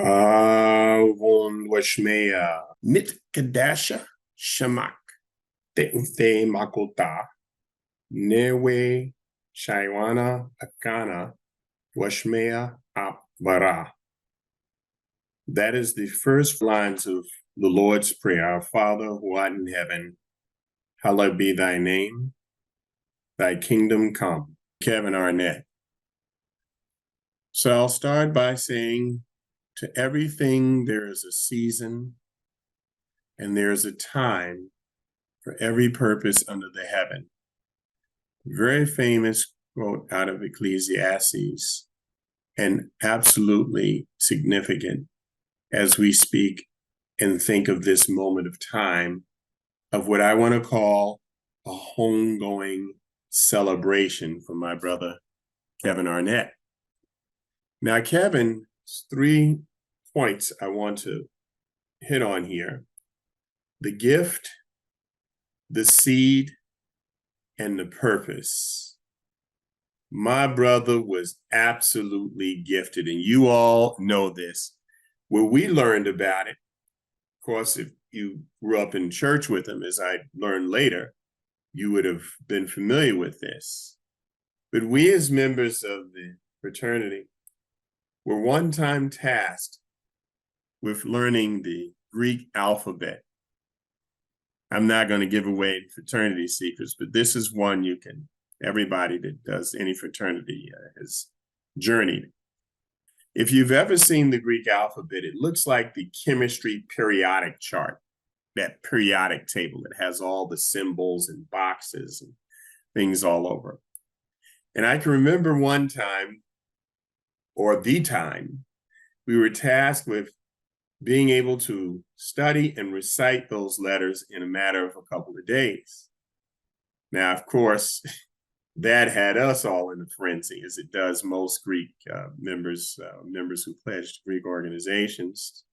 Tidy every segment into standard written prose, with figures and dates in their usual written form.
Von Washmea mit Kadasha Shamak Te Makota Newe Shaiwana Akana Washmea Apvara. That is the first lines of the Lord's Prayer. Our Father who art in heaven, hallowed be thy name, thy kingdom come. Kevin Arnett. So I'll start by saying, to everything there is a season and there is a time for every purpose under the heaven. Very famous quote out of Ecclesiastes, and absolutely significant as we speak and think of this moment of time of what I want to call a homegoing celebration for my brother, Kevin Arnett. Now, Kevin's 3 points I want to hit on here: the gift, the seed, and the purpose. My brother was absolutely gifted, and you all know this. When we learned about it, of course, if you grew up in church with him, as I learned later, you would have been familiar with this. But we as members of the fraternity were one time tasked with learning the Greek alphabet. I'm not going to give away fraternity secrets, but this is one everybody that does any fraternity has journeyed. If you've ever seen the Greek alphabet, it looks like the chemistry periodic chart, that periodic table that has all the symbols and boxes and things all over. And I can remember one time, or the time, we were tasked with being able to study and recite those letters in a matter of a couple of days. Now, of course, that had us all in a frenzy, as it does most Greek members who pledged to Greek organizations.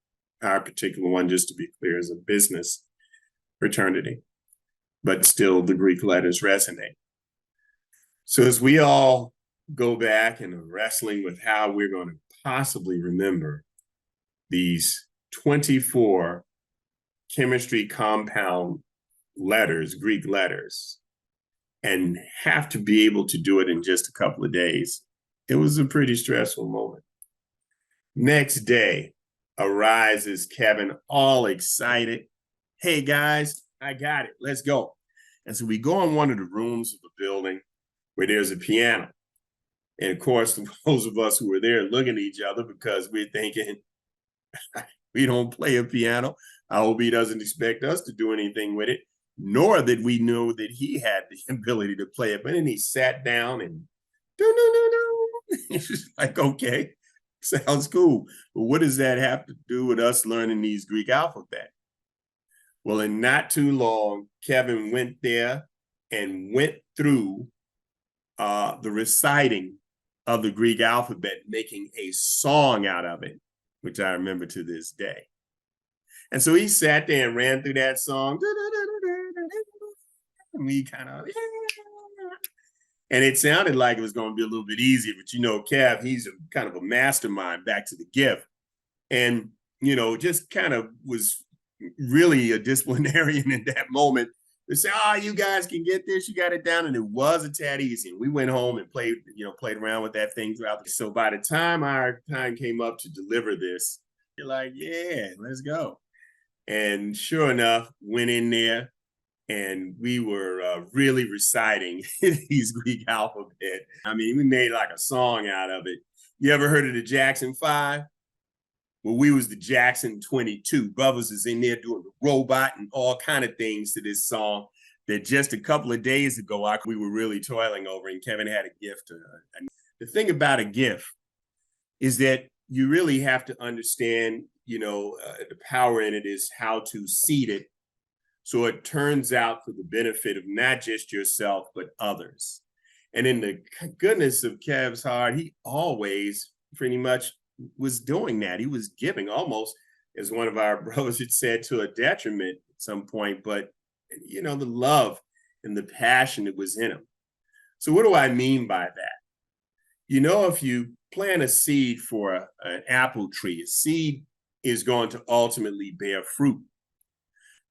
Our particular one, just to be clear, is a business fraternity, but still the Greek letters resonate. So as we all go back and are wrestling with how we're going to possibly remember these 24 chemistry compound letters, Greek letters, and have to be able to do it in just a couple of days, it was a pretty stressful moment. Next day arises Kevin, all excited. Hey guys, I got it, let's go. And so we go in one of the rooms of the building where there's a piano. And of course, those of us who were there looking at each other because we're thinking, we don't play a piano. I hope he doesn't expect us to do anything with it, nor that we know that he had the ability to play it. But then he sat down and it's just like, okay, sounds cool. But what does that have to do with us learning these Greek alphabet? Well, in not too long, Kevin went there and went through the reciting of the Greek alphabet, making a song out of it, which I remember to this day. And so he sat there and ran through that song. And we and it sounded like it was going to be a little bit easier, but Kev, he's kind of a mastermind, back to the gift. And, just kind of was really a disciplinarian in that moment to say, you guys can get this, you got it down. And it was a tad easy. And we went home and played around with that thing throughout. So by the time our time came up to deliver this, you're like, yeah, let's go. And sure enough, went in there and we were really reciting these Greek alphabet. I mean, we made like a song out of it. You ever heard of the Jackson 5? Well, we was the Jackson 22. Brothers is in there doing the robot and all kind of things to this song that just a couple of days ago, we were really toiling over, and Kevin had a gift. The thing about a gift is that you really have to understand, the power in it is how to seed it so it turns out for the benefit of not just yourself, but others. And in the goodness of Kev's heart, he always pretty much was doing that. He was giving almost, as one of our brothers had said, to a detriment at some point, but the love and the passion that was in him. So what do I mean by that? You know, if you plant a seed for an apple tree, a seed is going to ultimately bear fruit.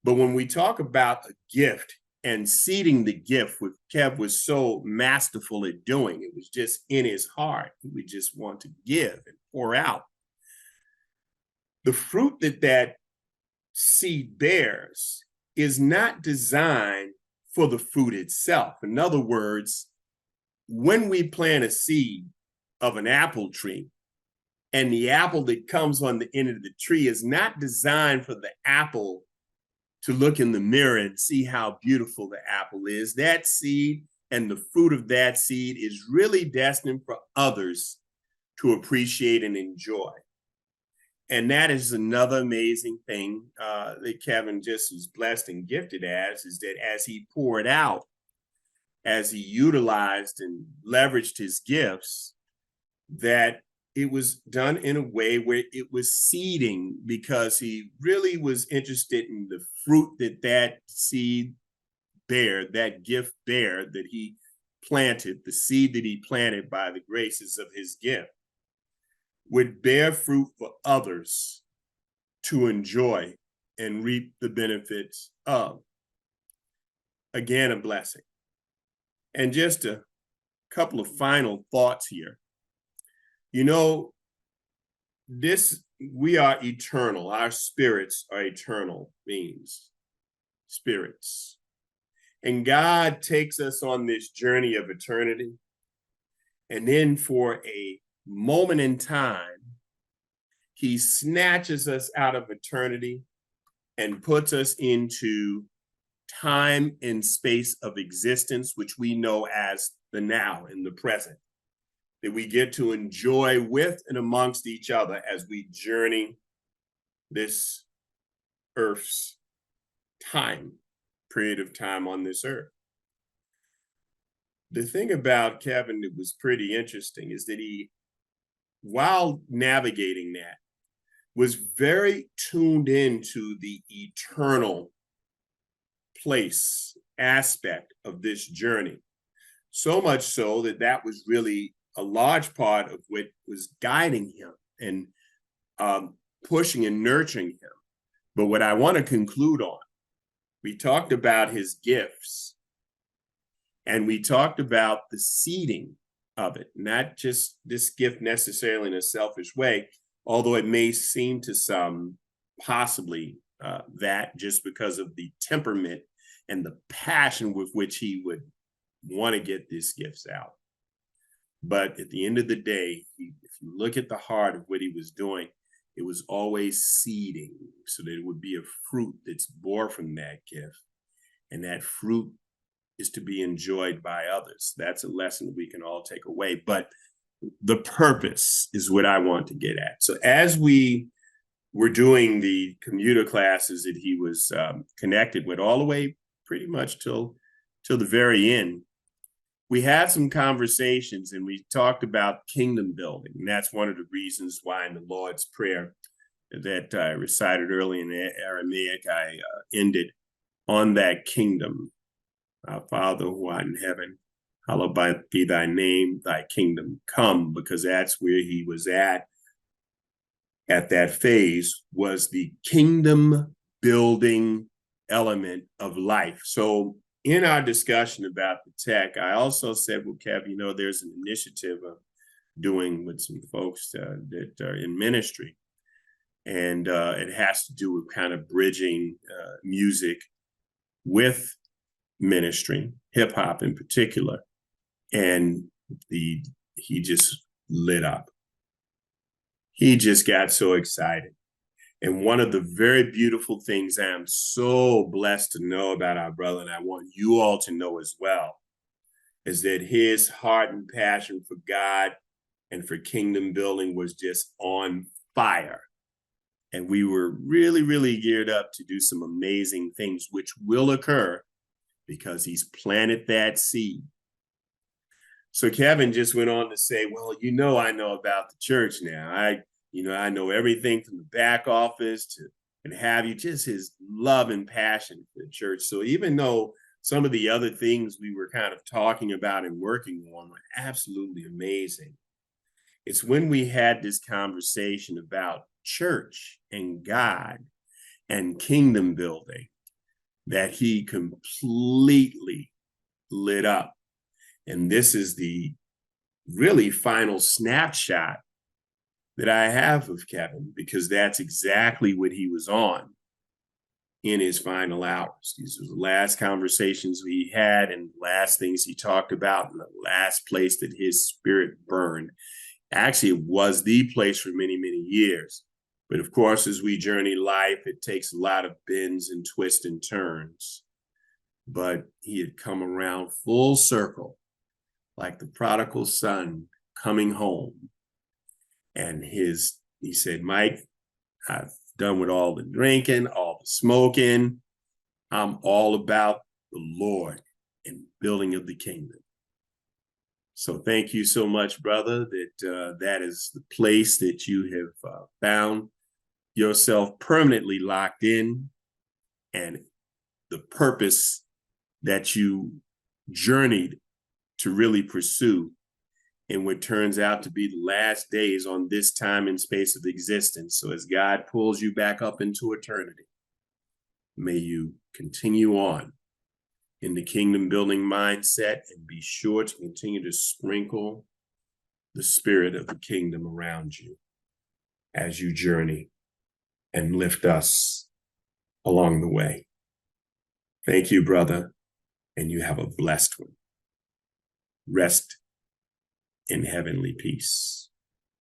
But when we talk about a gift and seeding the gift, what Kev was so masterful at doing, it was just in his heart. He would just want to give and pour out. The fruit that that seed bears is not designed for the fruit itself. In other words, when we plant a seed of an apple tree, and the apple that comes on the end of the tree is not designed for the apple to look in the mirror and see how beautiful the apple is. That seed and the fruit of that seed is really destined for others to appreciate and enjoy. And that is another amazing thing that Kevin just was blessed and gifted as, is that as he poured out, as he utilized and leveraged his gifts, that it was done in a way where it was seeding, because he really was interested in the fruit that that seed bear, that gift bear, that he planted, the seed that he planted by the graces of his gift, would bear fruit for others to enjoy and reap the benefits of. Again, a blessing. And just a couple of final thoughts here. You know, we are eternal. Our spirits are eternal beings, spirits. And God takes us on this journey of eternity. And then for a moment in time, he snatches us out of eternity and puts us into time and space of existence, which we know as the now, in the present, that we get to enjoy with and amongst each other as we journey this earth's period of time on this earth. The thing about Kevin that was pretty interesting is that he, while navigating that, was very tuned into the eternal place aspect of this journey. So much so that that was really a large part of what was guiding him and pushing and nurturing him. But what I want to conclude on, we talked about his gifts, and we talked about the seeding of it, not just this gift necessarily in a selfish way, although it may seem to some possibly that, just because of the temperament and the passion with which he would want to get these gifts out. But at the end of the day, if you look at the heart of what he was doing, it was always seeding, so that it would be a fruit that's born from that gift. And that fruit is to be enjoyed by others. That's a lesson that we can all take away. But the purpose is what I want to get at. So as we were doing the commuter classes that he was connected with, all the way pretty much till the very end, we had some conversations, and we talked about kingdom building. And that's one of the reasons why in the Lord's Prayer that I recited early in Aramaic, I ended on that kingdom. Our Father who art in heaven, hallowed be thy name, thy kingdom come, because that's where he was at that phase, was the kingdom building element of life. So in our discussion about the tech, I also said, well, Kev, you know, there's an initiative of doing with some folks that are in ministry. And it has to do with kind of bridging music with ministry, hip hop in particular. And he just lit up. He just got so excited. And one of the very beautiful things I am so blessed to know about our brother, and I want you all to know as well, is that his heart and passion for God and for kingdom building was just on fire. And we were really, really geared up to do some amazing things, which will occur because he's planted that seed. So Kevin just went on to say, well, you know, I know about the church now. I know everything from the back office to and have you, just his love and passion for the church. So even though some of the other things we were kind of talking about and working on were absolutely amazing, It's when we had this conversation about church and God and kingdom building that he completely lit up. And this is the really final snapshot that I have of Kevin, because that's exactly what he was on in his final hours. These were the last conversations we had and last things he talked about, and the last place that his spirit burned. Actually, it was the place for many, many years. But of course, as we journey life, it takes a lot of bends and twists and turns. But he had come around full circle, like the prodigal son coming home. And he said, Mike, I've done with all the drinking, all the smoking. I'm all about the Lord and building of the kingdom. So thank you so much, brother, that is the place that you have found yourself permanently locked in, and the purpose that you journeyed to really pursue in what turns out to be the last days on this time and space of existence. So as God pulls you back up into eternity, may you continue on in the kingdom building mindset, and be sure to continue to sprinkle the spirit of the kingdom around you as you journey and lift us along the way. Thank you, brother, and you have a blessed one. Rest in heavenly peace.